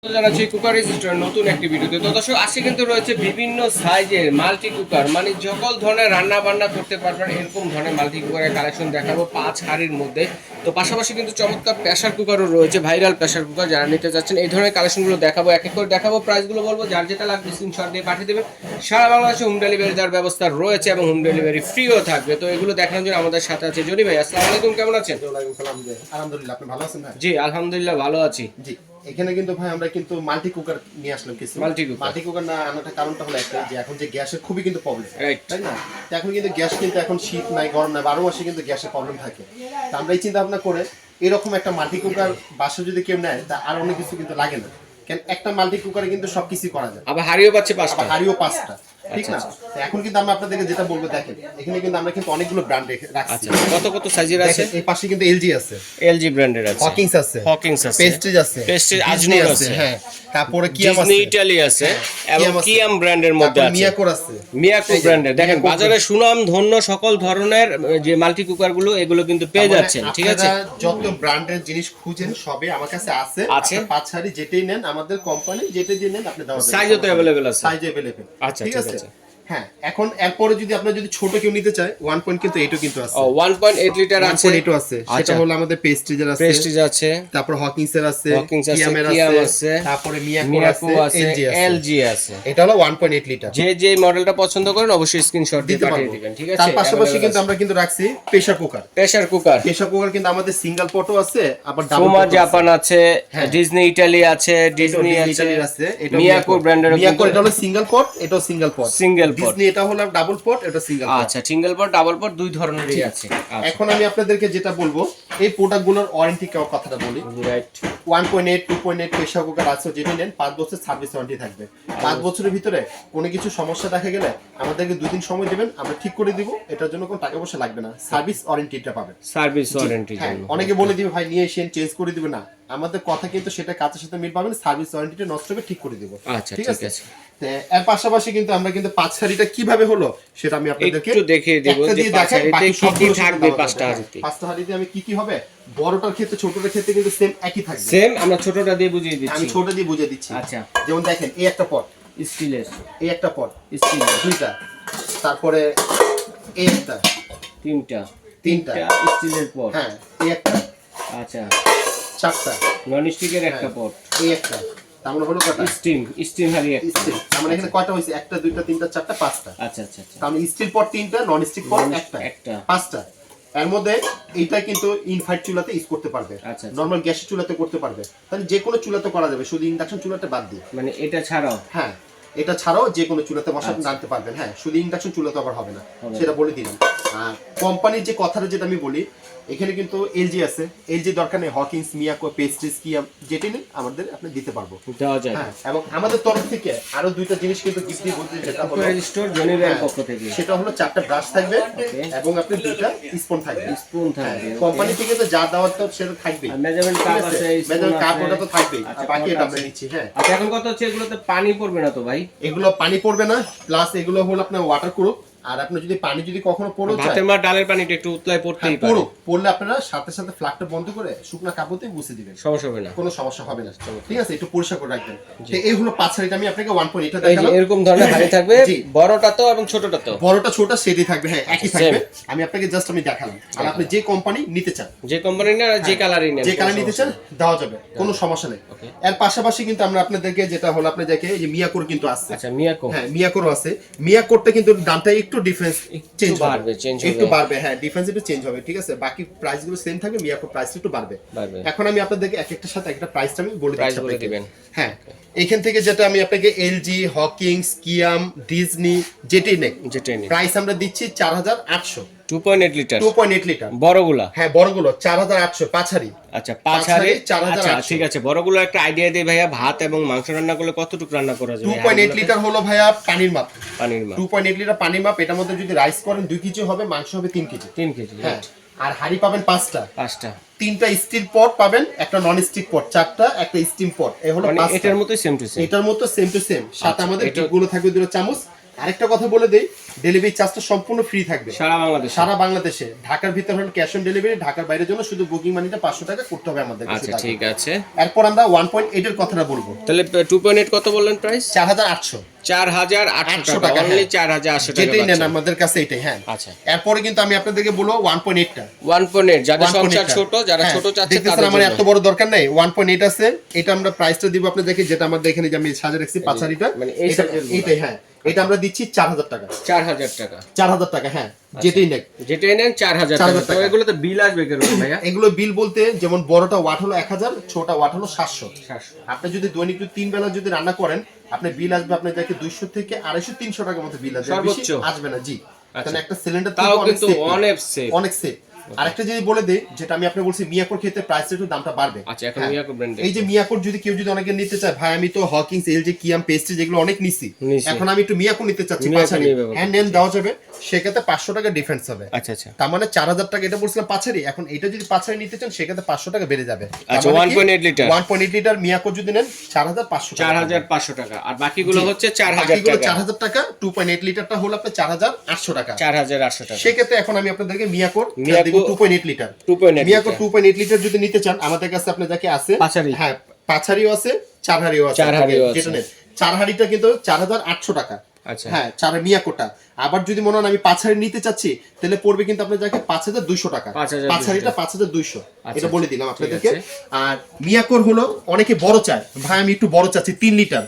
Cooker register নতুন একটি ভিডিওতে তো দর্শক আজকে কিন্তু রয়েছে বিভিন্ন সাইজের মাল্টি কুকার, মানে সকল ধরনের রান্না বান্না করতে পারবেন এরকম ধরনের মাল্টি কুকারের কালেকশন দেখাবো 5 হাড়ির মধ্যে। তো পাশাপাশি কিন্তু চমৎকার প্রেসার কুকারও রয়েছে, ভাইরাল প্রেসার কুকার যারা নিতে যাচ্ছেন এই ধরনের কালেকশনগুলো দেখাবো, এক এক করে দেখাবো, প্রাইসগুলো বলবো, যার যেটা লাগবে স্ক্রিনশট দিয়ে পাঠিয়ে দেবেন। সারা বাংলাদেশে হোম ডেলিভারি দেওয়ার ব্যবস্থা রয়েছে এবং হোম ডেলিভারি ফ্রিও থাকবে। তো এগুলো দেখানোর জন্য আমাদের সাথে আছে জনি ভাই। আসসালামু আলাইকুম, কেমন আছেন? আলহামদুলিল্লাহ, আপনি ভালো আছেন ভাই? জি আলহামদুলিল্লাহ ভালো আছি। জি, এখানে কিন্তু ভাই আমরা কিন্তু মাল্টি কুকার নিয়ে আসলাম। কিছু মাল্টি কুকার না আনাটা কারণটা হলো একটাই, যে এখন যে গ্যাসের খুবই কিন্তু প্রবলেম, তাই না? তো এখন কিন্তু গ্যাস কিন্তু এখন শীত নাই গরম নাই 12 মাসে কিন্তু গ্যাসের প্রবলেম থাকে। তো আমরা এই চিন্তা ভাবনা করে এরকম একটা মাল্টি কুকার বাসা যদি কেউ নেয় তা আর অনেক কিছু কিন্তু লাগে না, কারণ একটা মাল্টি কুকারে কিন্তু সবকিছু করা যায়। আবার হাড়িও পাচ্ছে 5টা, হাড়িও 5টা, ঠিক না? এখন কিন্তু আমরা আপনাদেরকে যেটা বলবো, দেখেন এখানে কিন্তু আমরা কিন্তু অনেকগুলো ব্র্যান্ড রাখছি। কত কত সাইজের আছে? এই পাশে কিন্তু এলজি আছে, এলজি ব্র্যান্ডের আছে, হকিংস আছে, প্রেস্টিজ আছে, আজনুর আছে, হ্যাঁ, তারপরে কিয়াম আছে, ডিজনি ইটালি আছে এবং কিয়াম ব্র্যান্ডের মধ্যে আছে মিয়াকোর আছে, মিয়াকো ব্র্যান্ডের। দেখেন বাজারে সুনাম ধন্য সকল ধরনের যে মাল্টি কুকার গুলো এগুলো কিন্তু পেয়ে যাচ্ছেন, ঠিক আছে? যত ব্র্যান্ডের জিনিস খুঁজেন সবই আমার কাছে আছে। 5 হাড়ি যেটাই নেন আমাদের কোম্পানি যেটাই দিয়ে নেন আপনি দেওয়া যাবে, সাইজও তো अवेलेबल আছে, সাইজ अवेलेबल। আচ্ছা ঠিক আছে। হ্যাঁ, এখন এরপরে যদি আপনারা যদি ছোট কেউ নিতে চায় 1 পয়েন্ট কিন্তু এইটাও কিন্তু আছে। 1.8 লিটার আছে, 1.8 আছে, সেটা হলো আমাদের প্রেস্টিজের আছে, প্রেস্টিজ আছে, তারপর হকিংস এর আছে, কিয়ামের আছে, তারপরে মিয়াকো আছে, এলজি আছে। এটা হলো 1.8 লিটার। যে মডেলটা পছন্দ করেন অবশ্যই স্ক্রিনশট দিয়ে পাঠিয়ে দিবেন, ঠিক আছে? তার পাশাপাশি কিন্তু আমরা কিন্তু রাখছি প্রেসার কুকার কিন্তু আমাদের সিঙ্গেল পটও আছে, আবার ডাবল সোমা জাপান আছে, ডিজনি ইটালি আছে, ডিজনি আছে, মিয়াকো ব্র্যান্ডের। মিয়াকো এটা হলো সিঙ্গেল পট, এটাও সিঙ্গেল পট। ডিজনি এটা হলো ডাবল পট, এটা সিঙ্গেল পট। আচ্ছা, সিঙ্গেল পট ডাবল পট দুই ধরনেরই আছে। এখন আমি আপনাদেরকে যেটা বলবো, এই প্রোডাক্টগুলোর ওয়ারেন্টি কথাটা বলি। রাইট, 1.8 2.8 প্রেসার কুকার আছে, যেটা নেন 5 বছর সার্ভিস ওয়ারেন্টি থাকবে। 5 বছরের ভিতরে কোনো কিছু সমস্যা দেখা গেলে আমাদেরকে 2 দিন সময় দিবেন, আমরা ঠিক করে দিব। এটার জন্য কোনো টাকা পয়সা লাগবে না, সার্ভিস ওয়ারেন্টিটা পাবেন। সার্ভিস ওয়ারেন্টি অনেকে বলে দিবে ভাই নিয়ে এসেন চেঞ্জ করে দিবে, না, আমাদের কথা কিন্তু সেটা কাজের সাথে মিল পাবেন। সার্ভিস ওয়ারেন্টিটা নষ্ট হবে, ঠিক করে দিব। আচ্ছা ঠিক আছে। এর পাশাপাশি কিন্তু আমরা কিন্তু 5 হাড়িটা কিভাবে হলো সেটা আমি আপনাদেরকে একটু দেখিয়ে দেব যে 5 হাড়িতে কি কি থাকবে। 5টা হাড়িতে 5টা হাড়িতে আমি কি কি হবে, বড়টার ক্ষেত্রে ছোটটার ক্ষেত্রে কিন্তু সেম একই থাকবে। সেম, আমরা ছোটটা দিয়ে বুঝিয়ে দিচ্ছি, আমি ছোটটা দিয়ে বুঝিয়ে দিচ্ছি। আচ্ছা, যেমন দেখেন এই একটা পট স্টিলের, এই একটা পট স্টিল দুইটা, তারপরে এই একটা তিনটা স্টিলের পট, হ্যাঁ এই একটা, আচ্ছা 4টা নন স্টিকের একটা পট, এই একটা, তার মানে হলো কয়টা? স্টিল হাড়ি একটা। স্টিল তার মানে এখানে কয়টা হইছে? 1 2 3 4 5টা। আচ্ছা আচ্ছা আচ্ছা, তার মানে স্টিল পট 3টা, নন স্টিক পট একটা 5টা। এর মধ্যে এইটা কিন্তু ইনফ্রারেড চুলাতে ইউজ করতে পারবে, নরমাল গ্যাসের চুলাতে করতে পারবে, তাহলে যে কোনো চুলাতে করা যাবে, শুধু ইন্ডাকশন চুলাটা বাদ দিয়ে। মানে এটা ছাড়াও? হ্যাঁ, এটা ছাড়াও যে কোনো চুলাতে বসাতে জানতে পারবেন। হ্যাঁ, শুধু ইন্ডাকশন চুলাতে আবার হবে না, সেটা বলে দিলাম। আর কোম্পানির যে কথাটা যেটা আমি বলি, এখানে কিন্তু এলজি আছে, এলজি দরকার নেই, হকিংস, মিয়াকো, পেস্ট্রিজ, কিয়াম যেটা নেই আমাদের আপনি দিতে পারবো, দেওয়া যায়। হ্যাঁ, এবং আমাদের তরফ থেকে আরো 2টা জিনিস কিন্তু গিফট দিয়ে বলতে, যেটা হলো রেজিস্টার জনি ভাইয়ের পক্ষ থেকে, সেটা হলো 4টা ব্রাশ থাকবে এবং আপনি 2টা স্পুন থাকবে। কোম্পানি থেকে তো যা দেওয়ার তো সেটা থাকবে, মেজারমেন্ট কাপ আছে, মেজারমেন্ট কাপ ওটা তো থাকবেই, আর বাকি এটা আমরা নিচ্ছি। হ্যাঁ, আচ্ছা, এখন কথা হচ্ছে এগুলোতে পানি পড়বে না তো ভাই? এগুলো পানি পড়বে না, প্লাস এগুলো হলো আপনার ওয়াটার প্রুফ। আর আপনি যদি পানি যদি কখনো পড়ে যায়, ভাতের মা ডালের পানিটা একটু উতলায় পড়তেই পারে, পড়লে আপনারা সাথে সাথে ফ্ল্যাগটা বন্ধ করে শুকনা কাপড়ে মুছে দিবেন, সমস্যা হবে না, কোনো সমস্যা হবে না, ঠিক আছে? একটু পরিষ্কার করে রাখবেন। তো এই হলো 5 হাড়িটা আমি আপনাকে 1.8 দেখালাম। এরকম ধরনের হাড়ি থাকবে, বড়টা তো এবং ছোটটা তো? বড়টা ছোটটা সেটাই থাকবে, হ্যাঁ একই থাকবে। আমি আপনাকে জাস্ট আমি দেখালাম। আর আপনি যে কোম্পানি নিতে চান, যে কোম্পানি না যে কালারই নেন, যে কালার নিতে চান দেওয়া যাবে, কোনো সমস্যা নেই। এর পাশাপাশি কিন্তু আমরা আপনাদেরকে যেটা হলো আপনি দেখে এই যে মিয়াকোর কিন্তু আছে। আচ্ছা, মিয়াকো, হ্যাঁ মিয়াকোর আছে। মিয়াকোরটা কিন্তু দামটা একটু ডিফারেন্স চেঞ্জ হবে, একটু বাড়বে, হ্যাঁ ডিফারেন্স একটু চেঞ্জ হবে, ঠিক আছে? বাকি প্রাইস গুলো সেম থাকবে, মিয়াকোর প্রাইস একটু বাড়বে। এখন আমি আপনাদেরকে এক একটার সাথে একটা প্রাইসটা আমি বলে দিচ্ছি। হ্যাঁ, এখান থেকে যেটা আমি আপনাকে এলজি, হকিংস, কিয়াম, ডিজনি যেটাই নেই প্রাইস আমরা দিচ্ছি 4800, 2.8 লিটার, 2.8 লিটার বড়গুলা। হ্যাঁ বড়গুলো 4800, 5 হাড়ি। আচ্ছা 5 হাড়ি 4800, ঠিক আছে। বড়গুলো একটা আইডিয়া দেই ভাইয়া, ভাত এবং মাংস রান্না করলে কতটুকু রান্না করা যাবে? 2.8 লিটার হলো ভাইয়া পানির মাপ, 2.8 লিটার পানির মাপ। এটার মধ্যে যদি রাইস করেন 2 কেজি হবে, মাংস হবে 3 কেজি। হ্যাঁ, আর হাড়ি পাবেন 5টা, 3টা স্টিল পট পাবেন, একটা নন স্টিক পট 4টা, একটা স্টিম পট। এই হলো 5টা, এটার মতো সেম টু সেম, সাথে আমাদের টিপগুলো থাকবে 2 চামচ। আরেকটা কথা বলে দেই, ডেলিভারি চার্জটা সম্পূর্ণ ফ্রি থাকবে সারা বাংলাদেশে। ঢাকার ভিতর হলে ক্যাশ অন ডেলিভারি, ঢাকার বাইরের জন্য শুধু বুকিং মানিটা 500 টাকা করতে হবে আমাদের কাছে। আচ্ছা ঠিক আছে। এরপর আমরা 1.8 এর কথাটা বলবো। তাহলে 2.8 কত বললেন প্রাইস? 4800 4800 টাকা, অনলি 4800 টাকা যেটাই নেন আমাদের কাছে এটাই। হ্যাঁ আচ্ছা, এরপরে কিন্তু আমি আপনাদেরকে বলবো 1.8 টা। 1.8 যাদের সংসার ছোট, যারা ছোট চাচ্ছে তাদের আমার এত বড় দরকার নাই, 1.8 আছে। এটা আমরা প্রাইসটা দিব আপনাদেরকে, যেটা আমাদের এখানে যে আমি সাজিয়ে রাখছি পাঁচারিটা, মানে এই সাইজের এইটাই। হ্যাঁ এটা আমরা দিচ্ছি 4000 টাকা। 4000 টাকা, 4000 টাকা। হ্যাঁ যেটাই নেন 4000 টাকা। এগুলো তো বিল আসবে কেরকম ভাইয়া? এগুলো বিল বলতে যেমন বড়টা ওয়াট হলো 1000, ছোটটা ওয়াট হলো 700। আপনি যদি দৈনিক 3 বেলা যদি রান্না করেন, আপনার বিল আসবে আপনার দেখে 200 থেকে 250 300 টাকার মতো বিল আসবে, বেশি আসবে না। জি, কারণ একটা সিলিন্ডার তাও কিন্তু অনেক সেফ। আরেকটা যদি বলে দেই, যেটা আমি আপনাকে বলছি, মিয়াকোর ক্ষেত্রে প্রাইসটা একটু দামটা বাড়বে। আচ্ছা, এখন মিয়াকোর ব্র্যান্ড, এই যে মিয়াকোর যদি কেউ যদি অনেকে নিতে চায়, ভাই আমি তো হকিংস, এলজি, কিয়াম, পেস্ট্রি যেগুলো অনেক নিছি, এখন আমি একটু মিয়াকোর নিতে চাচ্ছি, পাঁচারি হ্যাঁ নেন, দেওয়া যাবে। সেক্ষেত্রে 500 টাকা ডিফারেন্স হবে। আচ্ছা আচ্ছা, তার মানে 4000 টাকা এটা বলছিলাম পাঁচারি, এখন এটা যদি পাঁচারি নিতে চান সেক্ষেত্রে 500 টাকা বেড়ে যাবে। আচ্ছা 1.8 লিটার 1.8 লিটার মিয়াকোর যদি নেন 4500 টাকা, আর বাকিগুলো হচ্ছে 4000 টাকা। 2.8 লিটারটা হলো আপনার 4800 টাকা। 4800 টাকা। সেক্ষেত্রে এখন আমি আপনাদেরকে মিয়াকোর 2.8 লিটার মিয়াকোর 2.8 লিটার যদি নিতে চান, আমাদের কাছে আপনার যাকে আছে পাঁচারি, হ্যাঁ পাঁচারিও আছে, চারহাড়িও আছে। যেটা নেন চারহাড়িটা কিন্তু 4800 টাকা। আচ্ছা হ্যাঁ চার মিয়াকোটা। আবার যদি মনে হয় আমি পাঁচারি নিতে চাচ্ছি, তাহলে পড়বে কিন্তু আপনার যাকে 5200 টাকা। পাঁচারিটা 5200, এটা বলে দিলাম আপনাদেরকে। আর মিয়াকোর হলো অনেকে বড় চায়, ভাই আমি একটু বড় চাচ্ছি 3 লিটার।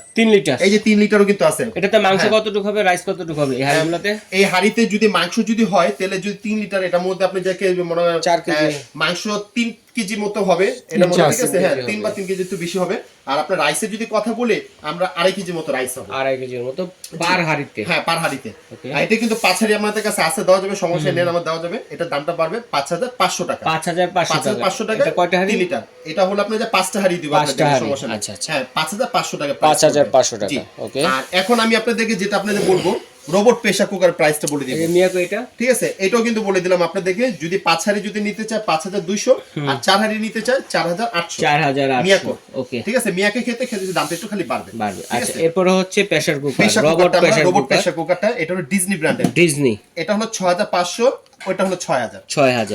এই যে 3 লিটারও কিন্তু আছে। এটাতে মাংস কতটুকু হবে, রাইস কতটুকু হবে এই হাড়িগুলোতে? এই হাড়িতে যদি মাংস যদি হয়, তাহলে যদি 3 লিটার, এটার মধ্যে আপনি যাকে মনে হয় 4 কেজি মাংস 3 কেজি মতো হবে এটার মধ্যে, ঠিক আছে? হ্যাঁ 3 বা 3 কেজি একটু বেশি হবে। আর আপনার রাইসের যদি কথা বলে, আমরা 2.5 কেজি মতো রাইস হবে, 2.5 কেজির মতো পার হাড়িতে। হ্যাঁ পার হাড়িতে। আর এটা কিন্তু পাঁচারি আমাদের কাছে আছে, দেওয়া যাবে, সমস্যা নেই, আমার দেওয়া যাবে। এটা দামটা পারবে 5500 টাকা। 5500 টাকা। এটা কয়টা হাড়ি? 3 লিটার। এটা হলো আপনার যে 5টা হাড়ি দিব আপনাদের, সমস্যা নেই। আচ্ছা হ্যাঁ 5500 টাকা। 5500 টাকা, ওকে। আর এখন আমি আপনাদেরকে যেটা আপনাদের বলবো, রোবট প্রেসার কুকার প্রাইসটা বলে দিই। মিয়াকো এটা, ঠিক আছে? এটাও কিন্তু বলে দিলাম আপনাদেরকে। যদি 5 হাড়ি যদি নিতে চায় 5200, আর 4 হাড়ি নিতে চায় 4800। মিয়াকো, ওকে। ঠিক আছে? মিয়াকো ক্ষেত্রে দামটা একটু খালি বাড়বে। আচ্ছা এরপর হচ্ছে প্রেসার কুকার, রোবট প্রেসার কুকারটা। এটা হলো ডিজনি ব্র্যান্ডের। এটা হলো 6500, ওটা হলো 6000।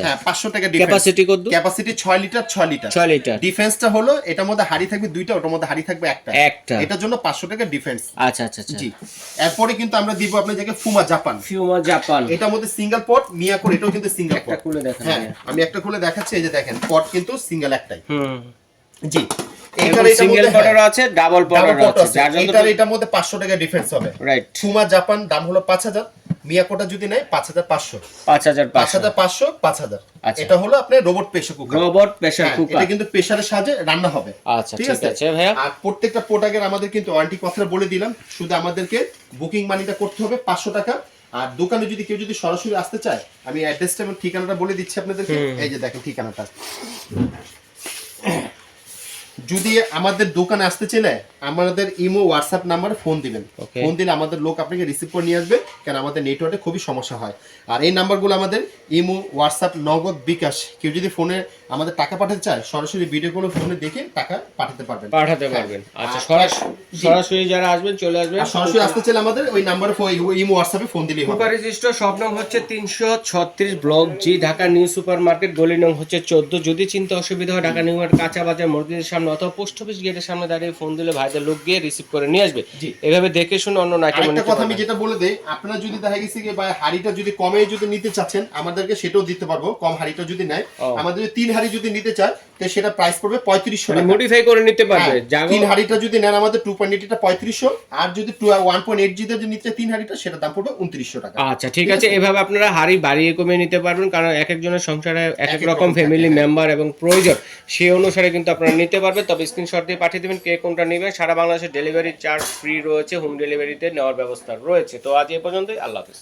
হ্যাঁ 500 টাকা ডিফারেন্স। ক্যাপাসিটি কত? Capacity 6 litre. 6 লিটার। ডিফারেন্সটা হলো এটার মধ্যে হাড়ি থাকবে 2টা, ওটার মধ্যে হাড়ি থাকবে একটা। এটার জন্য 500 টাকা ডিফারেন্স। আচ্ছা আচ্ছা জি। এরপরে কিন্তু আমরা দিব আপনাদেরকে ফুমা জাপান। এটার মধ্যে সিঙ্গেল পট। মিয়াকোর এটাও কিন্তু সিঙ্গেল পট। খুলে দেখেন। হ্যাঁ আমি একটা খুলে দেখাচ্ছি, এই যে দেখেন, পট কিন্তু সিঙ্গেল একটাই। জি। এটার সিঙ্গেল পটার আছে, ডাবল পটার আছে, এটার মধ্যে 500 টাকা ডিফারেন্স হবে। রাইট। ফুমা জাপান দাম হলো 5000, মিয়াকোটা যদি নেয় 5500। 5000। এটা হলো আপনার রোবট প্রেসার কুকার। এটা কিন্তু প্রেসারের সাহায্যে রান্না হবে। আচ্ছা ঠিক আছে ভাইয়া। আর প্রত্যেকটা প্রোডাক্টের আমাদের কিন্তু ওয়ারেন্টি কথা বলে দিলাম, শুধু আমাদেরকে বুকিং মানিটা করতে হবে 500 টাকা। আর দোকানে যদি কেউ যদি সরাসরি আসতে চায়, আমি অ্যাড্রেসটা এবং ঠিকানাটা বলে দিচ্ছি আপনাদেরকে। এই যে দেখেন ঠিকানাটা। যদি আমাদের দোকানে আসতে চাইলে আমাদের ইমো হোয়াটসঅ্যাপ নাম্বারে ফোন দিবেন। ফোন দিলে আমাদের লোক আপনাকে রিসিভ করে নিয়ে আসবে, কারণ আমাদের নেটওয়ার্কে খুবই সমস্যা হয়। আর এই নাম্বারগুলো আমাদের ইমো, হোয়াটসঅ্যাপ, নগদ, বিকাশ। কেউ যদি ফোনে আমাদের টাকা পাঠাতে চায়, সরাসরি ভিডিও কলে ফোনে দেখে টাকা পাঠাতে পারবেন। আচ্ছা সরাসরি যারা আসবেন চলে আসবেন। সরাসরি আসতে চাইলে আমাদের ওই নাম্বারে ইমো, হোয়াটসঅ্যাপে ফোন দিলেই হবে। কুকার রেজিস্টার সব নং হচ্ছে 336 ব্লক জি, ঢাকা নিউ সুপার মার্কেট, গলি নং হচ্ছে 14। যদি চিন্তা অসুবিধা হয়, ঢাকা নিউ মার্কেট কাঁচা বাজার মসজিদের সামনে অথবা পোস্ট অফিস গেটের সামনে দাঁড়িয়ে ফোন দিলে ভাইদের লোক গিয়ে রিসিভ করে নিয়ে আসবে। এভাবে দেখে শুনে অন্য আইটেম নিতে পারবেন। কথা আমি যেটা বলে দেই, আপনারা যদি দেখা গেছে যে ভাই হাড়িটা যদি কমে যদি নিতে চাচ্ছেন, আমাদেরকে সেটাও দিতে পারবো। কম হাড়িটা যদি নেয়, আমাদের 3 হাড়ি যদি নিতে চায়, তো সেটা প্রাইস পড়বে 3500 টাকা। মডিফাই করে নিতে পারবে। 3 হাড়িটা যদি নেন আমাদের 2.8 এটা 3500, আর যদি 1.8 জি যদি নিতে 3 হাড়িটা, সেটা দাম পড়বে 2900 টাকা। আচ্ছা ঠিক আছে। এভাবে আপনারা হাড়ি বাড়িয়ে কমিয়ে নিতে পারবেন, কারণ এক একজনের সংসারে এক এক রকম ফ্যামিলি মেম্বার এবং প্রয়োজন, সেই অনুসারে কিন্তু আপনারা নিতে পারবেন। তবে স্ক্রিনশট দিয়ে পাঠিয়ে দেবেন কে কোনটা নেবেন। সারা বাংলাদেশে ডেলিভারি চার্জ ফ্রি রয়েছে, হোম ডেলিভারিতে নেওয়ার ব্যবস্থা রয়েছে। তো আজ এই পর্যন্তই, আল্লাহ হাফেজ।